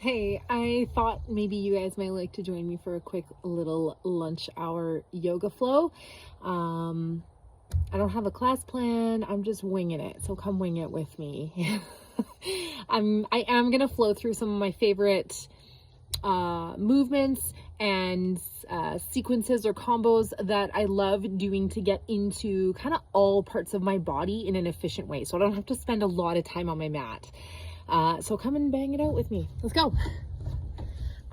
Hey, I thought maybe you guys might like to join me for a quick little lunch hour yoga flow. Um, I don't have a class plan. I'm just winging it. So come wing it with me. I am going to flow through some of my favorite movements and sequences or combos that I love doing to get into kind of all parts of my body in an efficient way. So I don't have to spend a lot of time on my mat. So come and bang it out with me. Let's go.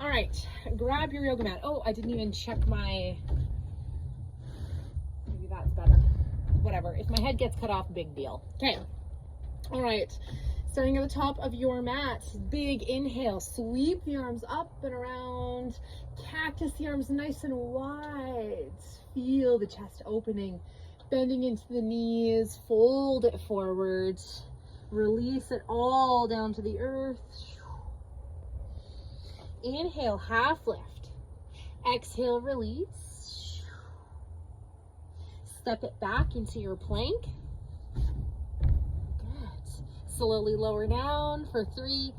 All right, grab your yoga mat. Oh, I didn't even check maybe that's better. Whatever, if my head gets cut off, big deal. Okay, all right. Starting at the top of your mat, big inhale, sweep the arms up and around, cactus the arms nice and wide. Feel the chest opening, bending into the knees, fold it forward. Release it all down to the earth. Inhale, half lift. Exhale, release. Step it back into your plank. Good. Slowly lower down for 3,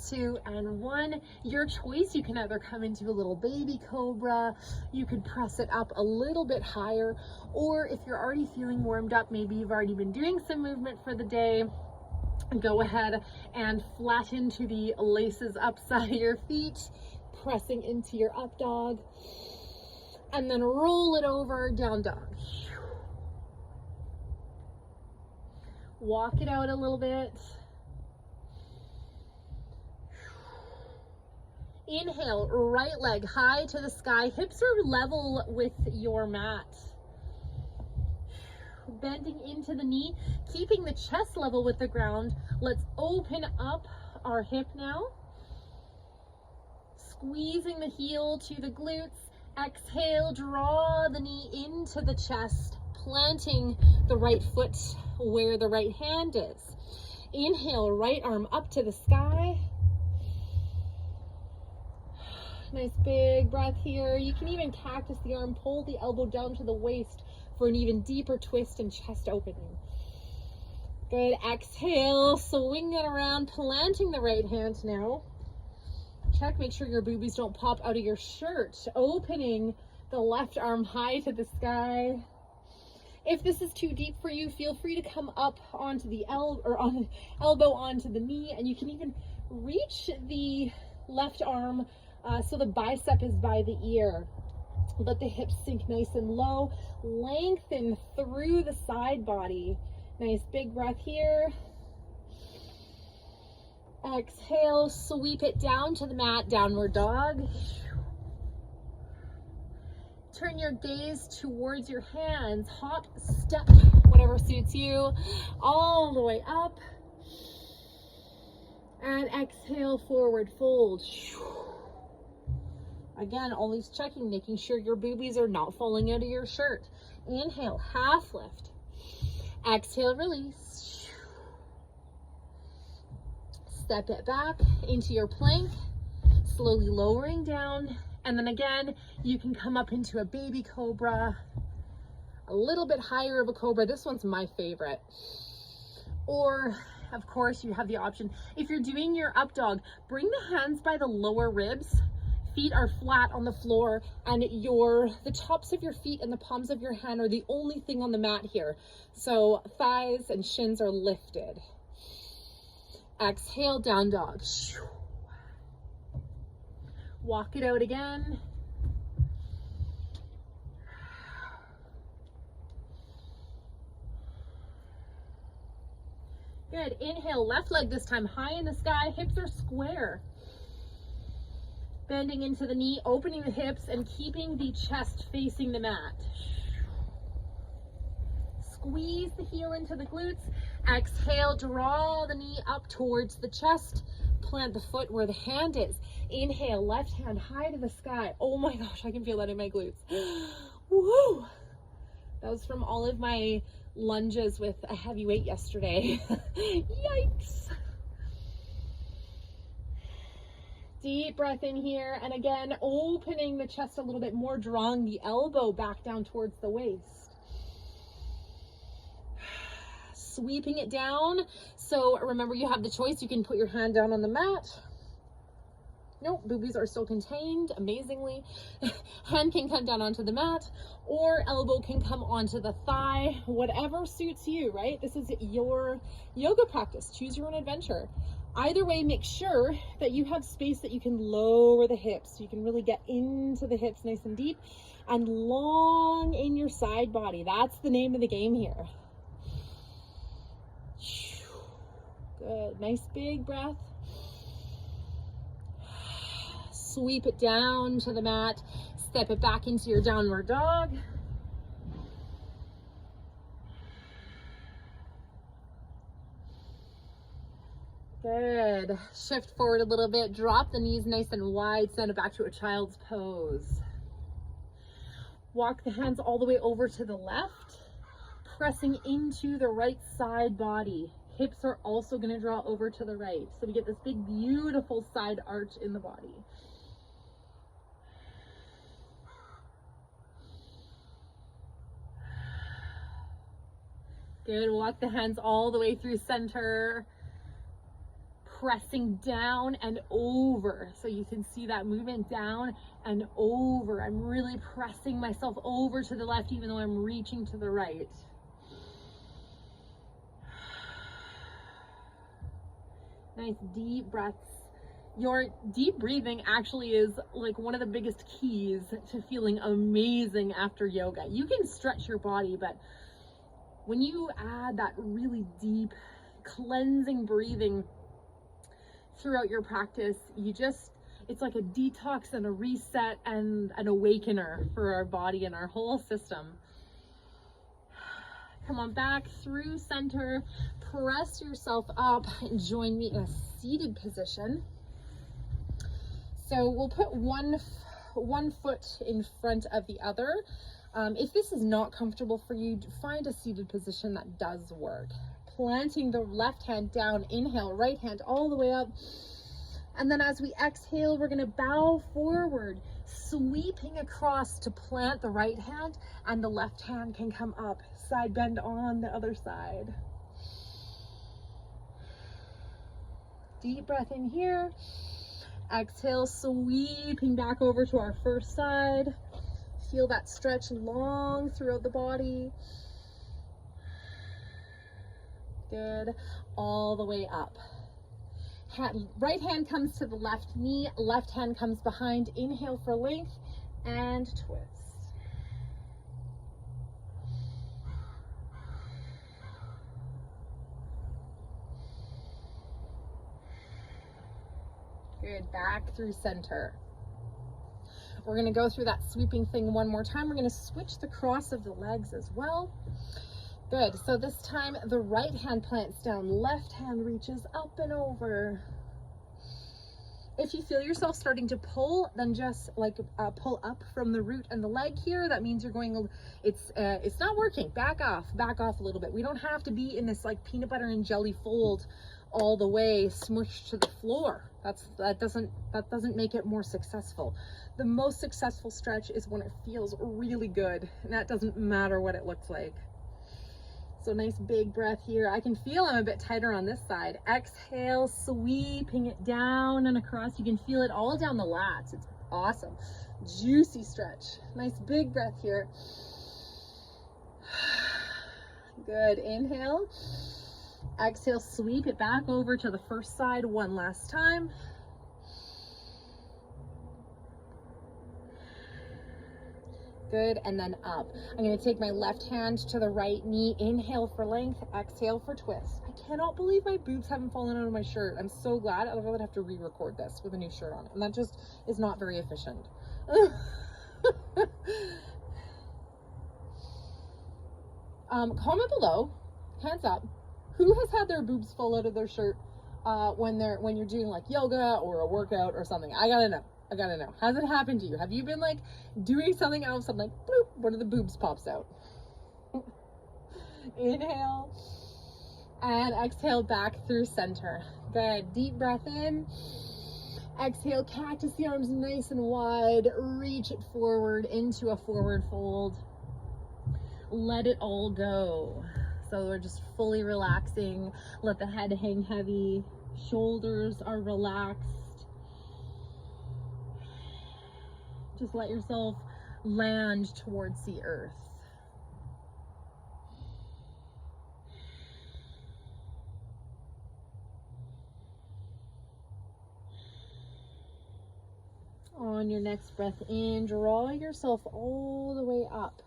2, and 1. Your choice. You can either come into a little baby cobra, you could press it up a little bit higher, or if you're already feeling warmed up, maybe you've already been doing some movement for the day, go ahead and flatten to the laces upside of your feet, pressing into your up dog, and then roll it over, down dog. Walk it out a little bit. Inhale, right leg high to the sky, hips are level with your mat. Bending into the knee, keeping the chest level with the ground. Let's open up our hip now. Squeezing the heel to the glutes. Exhale, draw the knee into the chest, planting the right foot where the right hand is. Inhale, right arm up to the sky. Nice big breath here. You can even cactus the arm, pull the elbow down to the waist for an even deeper twist and chest opening. Good. Exhale, swing it around, planting the right hand now. Check, make sure your boobies don't pop out of your shirt. Opening the left arm high to the sky. If this is too deep for you, feel free to come up onto the elbow onto the knee, and you can even reach the left arm so the bicep is by the ear. Let the hips sink nice and low. Lengthen through the side body. Nice big breath here. Exhale, sweep it down to the mat, downward dog. Turn your gaze towards your hands. Hop, step, whatever suits you. All the way up. And exhale, forward fold. Again, always checking, making sure your boobies are not falling out of your shirt. Inhale, half lift. Exhale, release. Step it back into your plank, slowly lowering down. And then again, you can come up into a baby cobra, a little bit higher of a cobra. This one's my favorite. Or, of course, you have the option. If you're doing your up dog, bring the hands by the lower ribs. Feet are flat on the floor, and the tops of your feet and the palms of your hand are the only thing on the mat here. So thighs and shins are lifted. Exhale, down dog. Walk it out again. Good. Inhale, left leg this time high in the sky. Hips are square. Bending into the knee, opening the hips, and keeping the chest facing the mat. Squeeze the heel into the glutes. Exhale, draw the knee up towards the chest. Plant the foot where the hand is. Inhale, left hand high to the sky. Oh my gosh, I can feel that in my glutes. Woo! That was from all of my lunges with a heavy weight yesterday. Yikes! Deep breath in here, and again, opening the chest a little bit more, drawing the elbow back down towards the waist. Sweeping it down. So remember, you have the choice. You can put your hand down on the mat, Nope, boobies are still contained, amazingly. Hand can come down onto the mat, or elbow can come onto the thigh, whatever suits you, right? This is your yoga practice. Choose your own adventure. Either way, make sure that you have space that you can lower the hips, so you can really get into the hips nice and deep and long in your side body. That's the name of the game here. Good, nice big breath. Sweep it down to the mat, step it back into your downward dog. Good. Shift forward a little bit, drop the knees nice and wide, send it back to a child's pose. Walk the hands all the way over to the left, pressing into the right side body. Hips are also going to draw over to the right, so we get this big, beautiful side arch in the body. Good. Walk the hands all the way through center, pressing down and over. So you can see that movement down and over. I'm really pressing myself over to the left, even though I'm reaching to the right. Nice deep breaths. Your deep breathing actually is like one of the biggest keys to feeling amazing after yoga. You can stretch your body, but when you add that really deep cleansing breathing throughout your practice, it's like a detox and a reset and an awakener for our body and our whole system. Come on back through center, press yourself up and join me in a seated position. So we'll put one foot in front of the other. If this is not comfortable for you, find a seated position that does work. Planting the left hand down, inhale, right hand all the way up. And then as we exhale, we're gonna bow forward, sweeping across to plant the right hand, and the left hand can come up, side bend on the other side. Deep breath in here. Exhale, sweeping back over to our first side. Feel that stretch long throughout the body. Good. All the way up. Right hand comes to the left knee, left hand comes behind. Inhale for length and twist. Good. Back through center. We're going to go through that sweeping thing one more time. We're going to switch the cross of the legs as well. Good. So this time the right hand plants down, left hand reaches up and over. If you feel yourself starting to pull, then just like pull up from the root and the leg here. That means you're going, it's not working. Back off a little bit. We don't have to be in this like peanut butter and jelly fold all the way smushed to the floor. That doesn't make it more successful. The most successful stretch is when it feels really good, and that doesn't matter what it looks like. So nice big breath here. I can feel I'm a bit tighter on this side. Exhale, sweeping it down and across. You can feel it all down the lats. It's awesome. Juicy stretch. Nice big breath here. Good. Inhale. Exhale, sweep it back over to the first side one last time. Good, and then up. I'm going to take my left hand to the right knee. Inhale for length, exhale for twist. I cannot believe my boobs haven't fallen out of my shirt. I'm so glad. Otherwise I'd have to re-record this with a new shirt on it, and that just is not very efficient. Comment below, hands up, who has had their boobs fall out of their shirt when you're doing like yoga or a workout or something? I gotta know. Has it happened to you? Have you been like doing something and all of a sudden like bloop, one of the boobs pops out? Inhale and exhale back through center. Good. Deep breath in. Exhale, cactus the arms nice and wide. Reach it forward into a forward fold. Let it all go. So we're just fully relaxing. Let the head hang heavy. Shoulders are relaxed. Just let yourself land towards the earth. On your next breath in, draw yourself all the way up.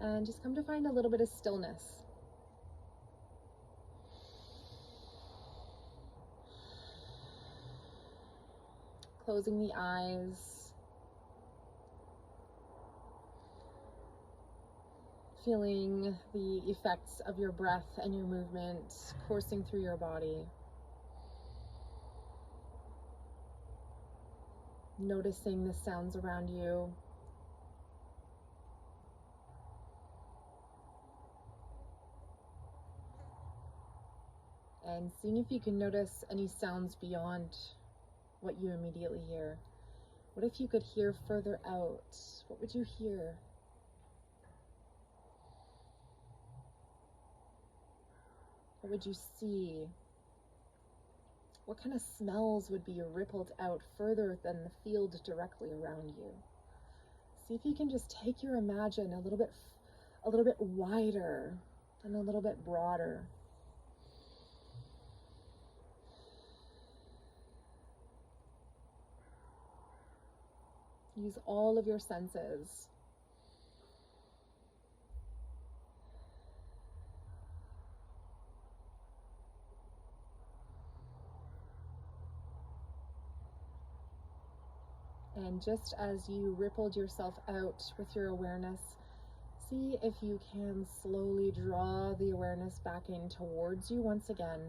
And just come to find a little bit of stillness. Closing the eyes. Feeling the effects of your breath and your movement coursing through your body. Noticing the sounds around you. And seeing if you can notice any sounds beyond what you immediately hear. What if you could hear further out? What would you hear? What would you see? What kind of smells would be rippled out further than the field directly around you? See if you can just take your imagine a little bit wider and a little bit broader. Use all of your senses. And just as you rippled yourself out with your awareness, see if you can slowly draw the awareness back in towards you once again.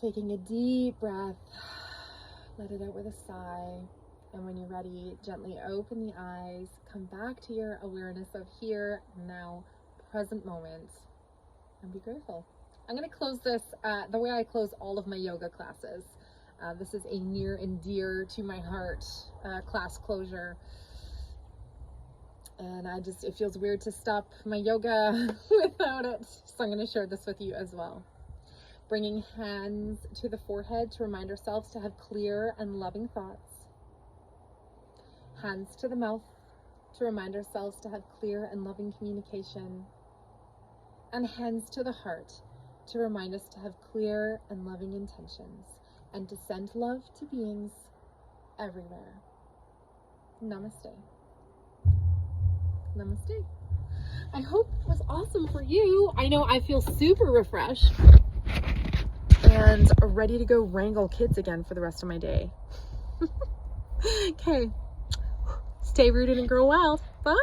Taking a deep breath, let it out with a sigh, and when you're ready, gently open the eyes, come back to your awareness of here, now, present moment, and be grateful. I'm going to close this the way I close all of my yoga classes. This is a near and dear to my heart class closure, and it feels weird to stop my yoga without it, so I'm going to share this with you as well. Bringing hands to the forehead to remind ourselves to have clear and loving thoughts. Hands to the mouth to remind ourselves to have clear and loving communication. And hands to the heart to remind us to have clear and loving intentions and to send love to beings everywhere. Namaste. Namaste. I hope it was awesome for you. I know I feel super refreshed and ready to go wrangle kids again for the rest of my day. Okay. Stay rooted and grow wild. Bye.